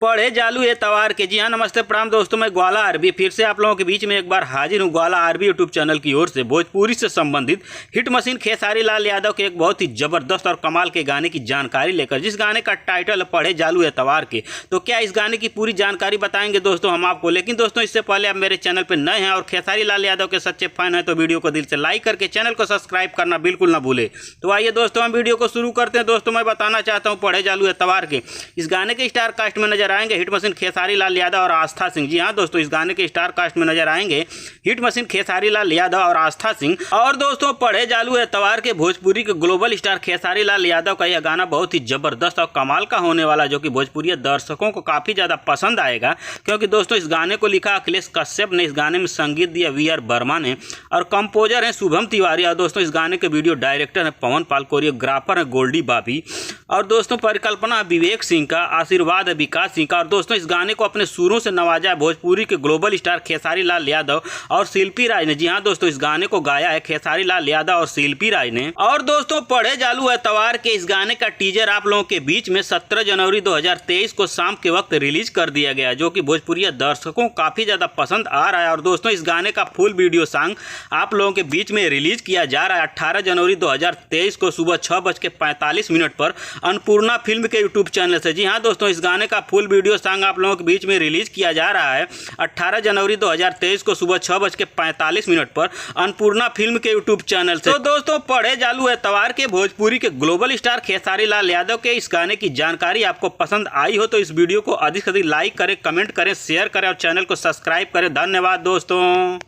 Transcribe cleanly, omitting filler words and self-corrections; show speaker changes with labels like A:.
A: पढ़े जालू ये तवार के। जी हाँ, नमस्ते प्रणाम दोस्तों, मैं ग्वाला आरबी फिर से आप लोगों के बीच में एक बार हाजिर हूँ। ग्वाला आरबी यूट्यूब चैनल की ओर से भोजपुरी से संबंधित हिट मशीन खेसारी लाल यादव के एक बहुत ही जबरदस्त और कमाल के गाने की जानकारी लेकर, जिस गाने का टाइटल है पढ़े जालू ये तवार के। तो क्या इस गाने की पूरी जानकारी बताएंगे दोस्तों हम आपको। लेकिन दोस्तों इससे पहले आप मेरे चैनल पर नए हैं और खेसारी लाल यादव के सच्चे फैन हैं तो वीडियो को दिल से लाइक करके चैनल को सब्सक्राइब करना बिल्कुल ना भूले। तो आइए दोस्तों हम वीडियो को शुरू करते हैं। दोस्तों मैं बताना चाहता हूँ पढ़े जालू ये तवार के इस गाने के स्टार कास्ट में नजर आएंगे हिट मशीन खेसारी लाल यादव और आस्था सिंह। जी हाँ दोस्तों, इस गाने के स्टार कास्ट में नजर आएंगे हिट मशीन खेसारी लाल यादव और आस्था सिंह। और दोस्तों पढ़े जालू एतवार के भोजपुरी के ग्लोबल स्टार खेसारी लाल यादव का यह गाना बहुत ही जबरदस्त और कमाल का होने वाला, जो कि भोजपुरी दर्शकों को काफी ज्यादा पसंद आएगा। क्योंकि दोस्तों इस गाने को लिखा अखिलेश कश्यप ने, इस गाने में संगीत दिया वी.आर. वर्मा ने और कंपोजर है शुभम तिवारी। और दोस्तों इस गाने के वीडियो डायरेक्टर है पवन पाल, कोरियोग्राफर है गोल्डी बाबी और दोस्तों परिकल्पना विवेक सिंह का, आशीर्वाद है विकास सिंह का। और दोस्तों इस गाने को अपने सुरों से नवाजा है भोजपुरी के ग्लोबल स्टार खेसारी लाल यादव और शिल्पी राय ने। जी हाँ दोस्तों, इस गाने को गाया है खेसारी लाल यादव और शिल्पी राय ने। और दोस्तों पढ़े जालू एतवार के इस गाने का टीजर आप लोगों के बीच में 17 जनवरी 2023 को शाम के वक्त रिलीज कर दिया गया, जो कि भोजपुरी दर्शकों को काफी ज्यादा पसंद आ रहा है। और दोस्तों इस गाने का फुल वीडियो सॉन्ग आप लोगों के बीच में रिलीज किया जा रहा है 18 जनवरी 2023 को सुबह 6:45 पर अन्नपूर्णा फिल्म के यूट्यूब चैनल से। जी हाँ दोस्तों, इस गाने का फुल वीडियो सॉन्ग आप लोगों के बीच में रिलीज किया जा रहा है 18 जनवरी 2023 को सुबह 6:45 पर अन्नपूर्णा फिल्म के यूट्यूब चैनल से। तो दोस्तों पढ़े जालू एतवार के भोजपुरी के ग्लोबल स्टार खेसारी लाल यादव के इस गाने की जानकारी आपको पसंद आई हो तो इस वीडियो को अधिक से अधिक लाइक करें, कमेंट करें, शेयर करें और चैनल को सब्सक्राइब करें। धन्यवाद दोस्तों।